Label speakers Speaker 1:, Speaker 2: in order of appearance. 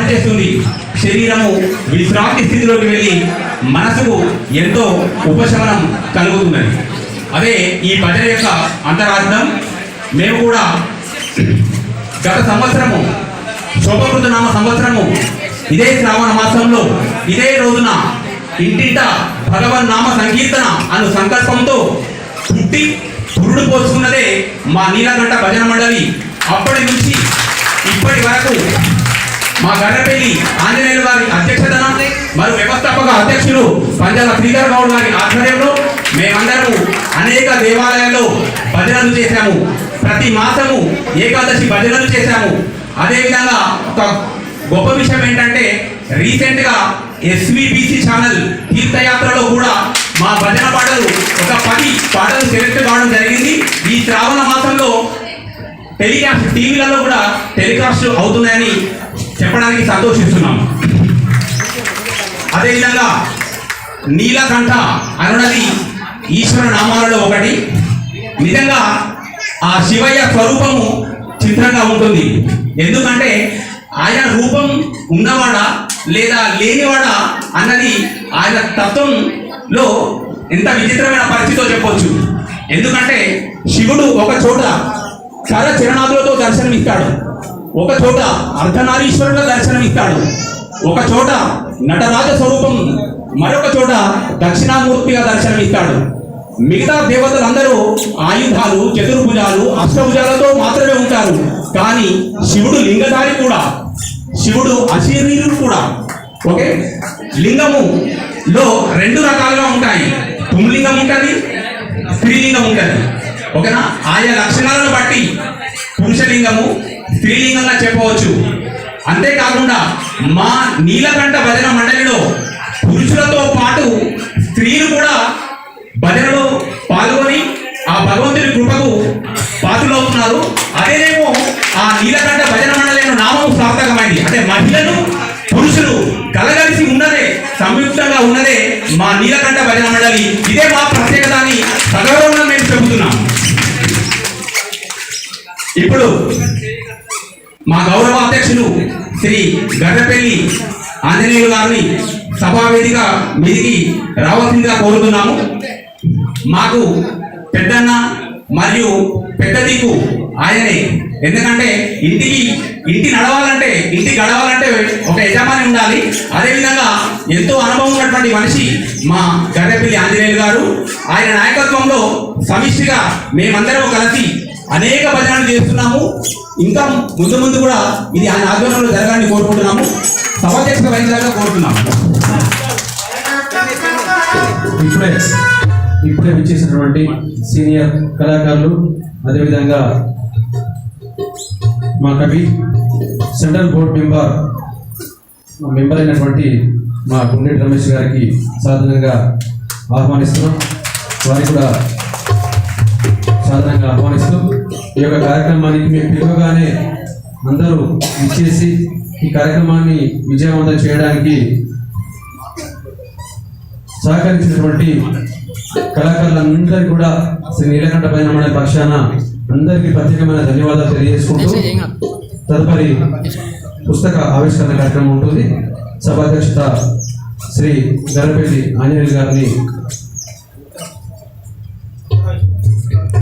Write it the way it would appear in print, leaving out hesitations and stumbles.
Speaker 1: పనిచేస్తుంది. శరీరము విశ్రాంతి స్థితిలోకి వెళ్ళి మనసుకు ఎంతో ఉపశమనం కలుగుతున్నది. అదే ఈ భజన యొక్క అంతరార్థం. మేము కూడా గత సంవత్సరము శోభకృతనామ సంవత్సరము ఇదే శ్రావణ మాసంలో ఇదే రోజున ఇంటింట భగవన్ నామ సంకీర్తన అను సంకల్పంతో పుట్టి పురుడు పోసుకున్నదే మా నీలకంఠ భజన మండలి. అప్పటి నుంచి ఇప్పటి వరకు మా గర్రపల్లి ఆంజనేయులు గారి అధ్యక్షతన మరియు వ్యవస్థాపక అధ్యక్షులు పంజాల శ్రీధర్ గౌడ్ గారి ఆధ్వర్యంలో మేమందరము అనేక దేవాలయాల్లో భజనలు చేశాము. ప్రతి మాసము ఏకాదశి భజనలు చేశాము. అదేవిధంగా ఒక గొప్ప విషయం ఏంటంటే రీసెంట్గా ఎస్విబిసి ఛానల్ తీర్థయాత్రలో కూడా మా భజన పాటలు ఒక 10 పాటలు సెలెక్ట్ కావడం జరిగింది. ఈ శ్రావణ మాసంలో టెలికాస్ట్ టీవీలలో కూడా టెలికాస్ట్ అవుతున్నాయని చెప్పడానికి సంతోషిస్తున్నాము. అదేవిధంగా నీలకంఠ అనున్నది ఈశ్వర నామాలలో ఒకటి. నిజంగా ఆ శివయ్య స్వరూపము చిత్రంగా ఉంటుంది. ఎందుకంటే ఆయన రూపం ఉన్నవాడా లేదా లేనివాడా అన్నది ఆయన తత్వంలో ఎంత విచిత్రమైన పరిస్థితితో చెప్పొచ్చు. ఎందుకంటే శివుడు ఒక చోట చాలా చిరణాదులతో దర్శనమిస్తాడు, ఒక చోట అర్ధనారీశ్వరుల దర్శనమిస్తాడు, ఒక చోట నటరాజ స్వరూపం, మరొక చోట దక్షిణామూర్తిగా దర్శనమిస్తాడు. మిగతా దేవతలందరూ ఆయుధాలు, చతుర్భుజాలు, అష్టభుజాలతో మాత్రమే ఉంటారు. కానీ శివుడు లింగధారి కూడా, శివుడు అశరీరుడు కూడా. ఓకే, లింగములో 2 రకాలుగా ఉంటాయి. పుంలింగం ఉంటుంది, స్త్రీలింగం ఉంటుంది. ఓకేనా? ఆయా లక్షణాలను బట్టి పురుషలింగము, స్త్రీలింగంగా చెప్పవచ్చు. అంతేకాకుండా మా నీలకంఠ భజన మండలిలో పురుషులతో పాటు స్త్రీలు కూడా భజనలో పాల్గొని ఆ భగవంతుని కృపకు పాత్రలవుతున్నారు. అదేనేమో ఆ నీలకంఠ భజన మండలి నామం సార్థకమైంది. అంటే మహిళలు పురుషులు కలగలిసి ఉన్నదే, సంయుక్తంగా ఉన్నదే మా నీలకంఠ భజన మండలి. ఇదే మా ప్రత్యేకత అని సగౌరవంగా మేము చెబుతున్నాం. ఇప్పుడు మా గౌరవ అధ్యక్షులు శ్రీ గర్రపల్లి ఆంజనేయులు గారిని సభావేదిక మీదికి రావాల్సిందిగా కోరుతున్నాము. మాకు పెద్దన్న మరియు పెద్ద దిక్కు ఆయనే. ఎందుకంటే ఇంటి నడవాలంటే, ఇంటి గడవాలంటే ఒక యజమాని ఉండాలి. అదేవిధంగా ఎంతో అనుభవం ఉన్నటువంటి మనిషి మా గర్రపల్లి ఆంజనేయులు గారు. ఆయన నాయకత్వంలో సమిష్టిగా మేమందరం కలిసి అనేక భజనలు చేస్తున్నాము. ఇంకా ముందు కూడా ఇది ఆయన ఆధ్వర్యంలో జరగాలని కోరుకుంటున్నాము. సభాధ్యక్షత వహించాలని కోరుతున్నాము.
Speaker 2: ఇప్పుడే విచ్చేసినటువంటి సీనియర్ కళాకారులు, అదేవిధంగా మా కవి, సెంట్రల్ బోర్డ్ మెంబర్ అయినటువంటి మా గుండెటి రమేష్ గారికి సాధారణంగా ఆహ్వానిస్తున్నాం. వారికి కూడా సాధారణంగా ఆహ్వానిస్తూ ఈ యొక్క కార్యక్రమానికి మేము పిలువగానే అందరూ ఇచ్చేసి ఈ కార్యక్రమాన్ని విజయవంతం చేయడానికి సహకరించినటువంటి కళాకారులందరికీ కూడా శ్రీ నీలకంఠ భజన మండలి పక్షాన అందరికీ ప్రత్యేకమైన ధన్యవాదాలు తెలియజేసుకుంటూ తదుపరి పుస్తక ఆవిష్కరణ కార్యక్రమం ఉంటుంది. సభాధ్యక్షత శ్రీ గర్రపల్లి ఆంజనేయులు గారిని